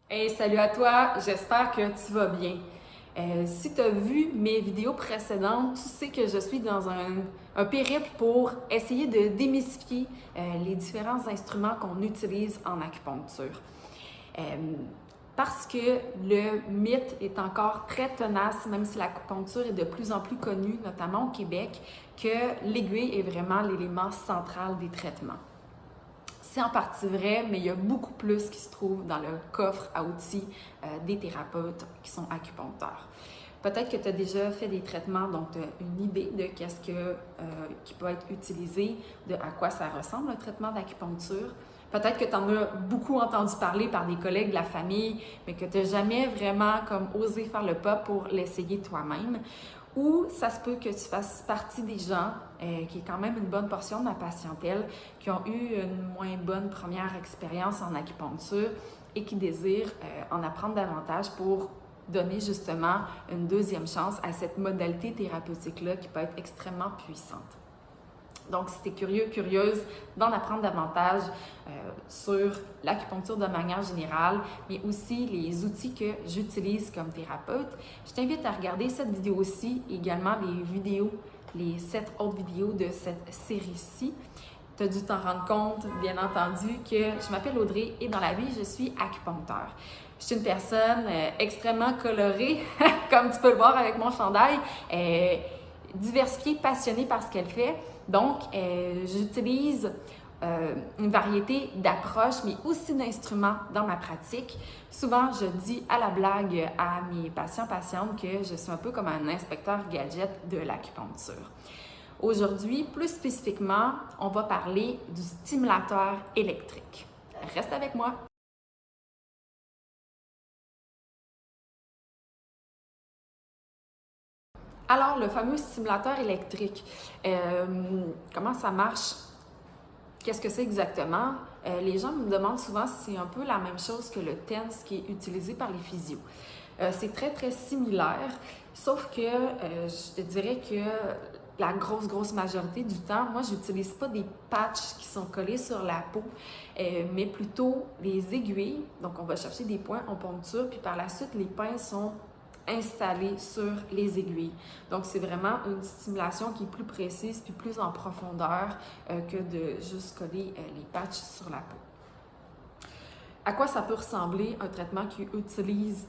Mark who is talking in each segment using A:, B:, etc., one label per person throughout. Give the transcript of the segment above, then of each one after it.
A: Hey, salut à toi, j'espère que tu vas bien. Si tu as vu mes vidéos précédentes, tu sais que je suis dans un périple pour essayer de démystifier les différents instruments qu'on utilise en acupuncture. Euh, Parce que le mythe est encore très tenace, même si l'acupuncture est de plus en plus connue, notamment au Québec, que l'aiguille est vraiment l'élément central des traitements. C'est en partie vrai, mais il y a beaucoup plus qui se trouve dans le coffre à outils des thérapeutes qui sont acupuncteurs. Peut-être que tu as déjà fait des traitements, donc tu as une idée de qu'est-ce qui peut être utilisé, de à quoi ça ressemble un traitement d'acupuncture. Peut-être que tu en as beaucoup entendu parler par des collègues de la famille, mais que tu n'as jamais vraiment comme osé faire le pas pour l'essayer toi-même. Ou ça se peut que tu fasses partie des gens, qui est quand même une bonne portion de ma patientèle, qui ont eu une moins bonne première expérience en acupuncture et qui désirent en apprendre davantage pour donner justement une deuxième chance à cette modalité thérapeutique-là qui peut être extrêmement puissante. Donc, si tu es curieux, curieuse d'en apprendre davantage sur l'acupuncture de manière générale, mais aussi les outils que j'utilise comme thérapeute, je t'invite à regarder cette vidéo-ci, également les 7 autres vidéos de cette série-ci. Tu as dû t'en rendre compte, bien entendu, que je m'appelle Audrey et dans la vie, je suis acupuncteur. Je suis une personne extrêmement colorée, comme tu peux le voir avec mon chandail, diversifiée, passionnée par ce qu'elle fait. Donc, j'utilise une variété d'approches, mais aussi d'instruments dans ma pratique. Souvent, je dis à la blague à mes patients-patientes que je suis un peu comme un inspecteur gadget de l'acupuncture. Aujourd'hui, plus spécifiquement, on va parler du stimulateur électrique. Reste avec moi! Alors, le fameux stimulateur électrique, comment ça marche? Qu'est-ce que c'est exactement? Les gens me demandent souvent si c'est un peu la même chose que le TENS qui est utilisé par les physios. C'est très, très similaire, sauf que je te dirais que la grosse majorité du temps, moi, j'utilise pas des patchs qui sont collés sur la peau, mais plutôt des aiguilles. Donc, on va chercher des points en poncture, puis par la suite, les pinces sont installés sur les aiguilles. Donc, c'est vraiment une stimulation qui est plus précise puis plus en profondeur que de juste coller les patchs sur la peau. À quoi ça peut ressembler un traitement qui utilise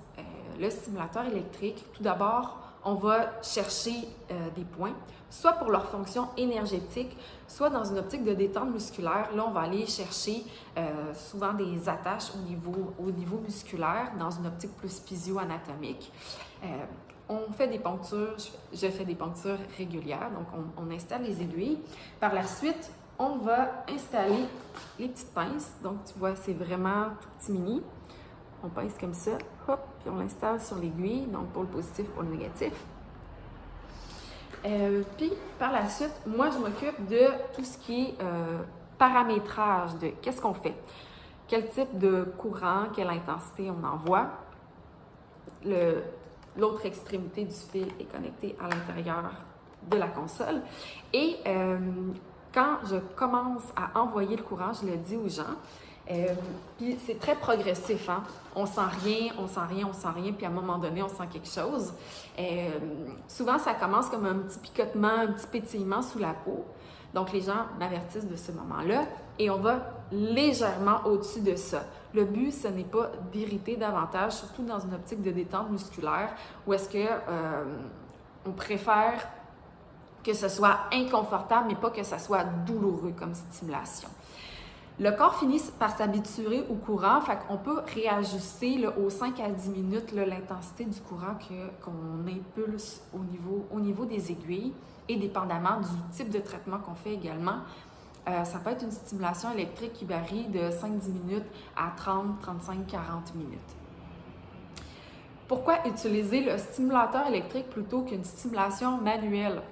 A: le stimulateur électrique? Tout d'abord, on va chercher des points, soit pour leur fonction énergétique, soit dans une optique de détente musculaire. Là, on va aller chercher souvent des attaches au niveau musculaire dans une optique plus physio-anatomique. On fait des ponctures, je fais des ponctures régulières, donc on installe les aiguilles. Par la suite, on va installer les petites pinces. Donc, tu vois, c'est vraiment tout petit mini. On pince comme ça, hop, puis on l'installe sur l'aiguille, donc pour le positif, pour le négatif. Puis, par la suite, moi, je m'occupe de tout ce qui est paramétrage de qu'est-ce qu'on fait, quel type de courant, quelle intensité on envoie. L'autre extrémité du fil est connectée à l'intérieur de la console. Et quand je commence à envoyer le courant, je le dis aux gens, puis c'est très progressif, hein? On sent rien, puis à un moment donné, on sent quelque chose. Souvent, ça commence comme un petit picotement, un petit pétillement sous la peau. Donc, les gens m'avertissent de ce moment-là et on va légèrement au-dessus de ça. Le but, ce n'est pas d'irriter davantage, surtout dans une optique de détente musculaire, où est-ce que on préfère que ce soit inconfortable, mais pas que ça soit douloureux comme stimulation. Le corps finit par s'habituer au courant, fait qu'on peut réajuster là, aux 5 à 10 minutes l'intensité du courant qu'on impulse au niveau des aiguilles et dépendamment du type de traitement qu'on fait également. Ça peut être une stimulation électrique qui varie de 5-10 minutes à 30, 35, 40 minutes. Pourquoi utiliser le stimulateur électrique plutôt qu'une stimulation manuelle?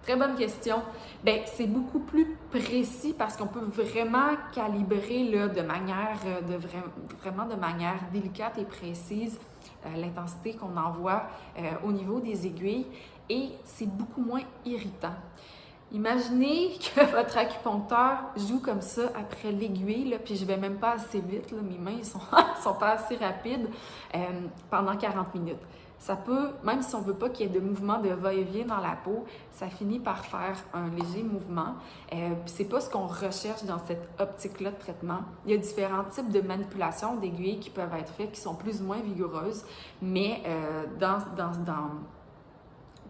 A: Très bonne question. Bien, c'est beaucoup plus précis parce qu'on peut vraiment calibrer là, vraiment de manière délicate et précise l'intensité qu'on envoie au niveau des aiguilles et c'est beaucoup moins irritant. Imaginez que votre acupuncteur joue comme ça après l'aiguille, là, puis je vais même pas assez vite, là, mes mains sont pas assez rapides pendant 40 minutes. Ça peut, même si on veut pas qu'il y ait de mouvement de va-et-vient dans la peau, ça finit par faire un léger mouvement. Puis c'est pas ce qu'on recherche dans cette optique-là de traitement. Il y a différents types de manipulations d'aiguilles qui peuvent être faites, qui sont plus ou moins vigoureuses, mais dans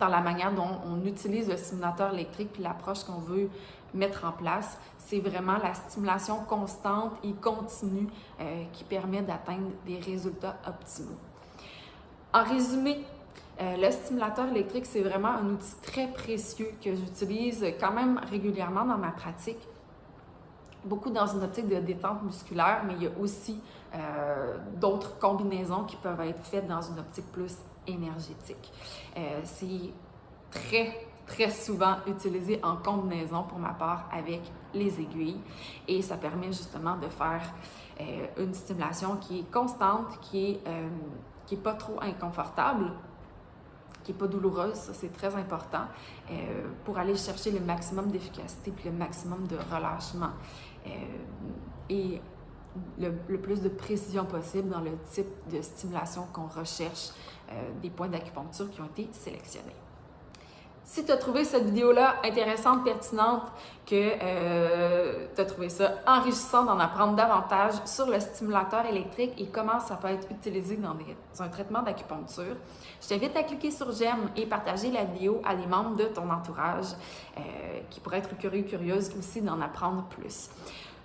A: la manière dont on utilise le stimulateur électrique puis l'approche qu'on veut mettre en place, c'est vraiment la stimulation constante et continue qui permet d'atteindre des résultats optimaux. En résumé, le stimulateur électrique, c'est vraiment un outil très précieux que j'utilise quand même régulièrement dans ma pratique. Beaucoup dans une optique de détente musculaire, mais il y a aussi d'autres combinaisons qui peuvent être faites dans une optique plus énergétique. C'est très souvent utilisé en combinaison pour ma part avec les aiguilles et ça permet justement de faire une stimulation qui est constante, qui est pas trop inconfortable, qui n'est pas douloureuse, ça c'est très important, pour aller chercher le maximum d'efficacité puis le maximum de relâchement et le plus de précision possible dans le type de stimulation qu'on recherche des points d'acupuncture qui ont été sélectionnés. Si tu as trouvé cette vidéo-là intéressante, pertinente, que tu as trouvé ça enrichissant d'en apprendre davantage sur le stimulateur électrique et comment ça peut être utilisé dans un traitement d'acupuncture, je t'invite à cliquer sur j'aime et partager la vidéo à des membres de ton entourage qui pourraient être curieuse aussi d'en apprendre plus.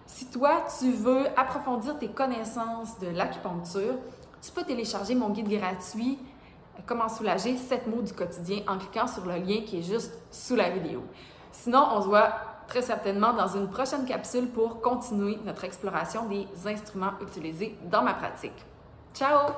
A: Si toi, tu veux approfondir tes connaissances de l'acupuncture, tu peux télécharger mon guide gratuit « Comment soulager 7 maux du quotidien » en cliquant sur le lien qui est juste sous la vidéo. Sinon, on se voit très certainement dans une prochaine capsule pour continuer notre exploration des instruments utilisés dans ma pratique. Ciao!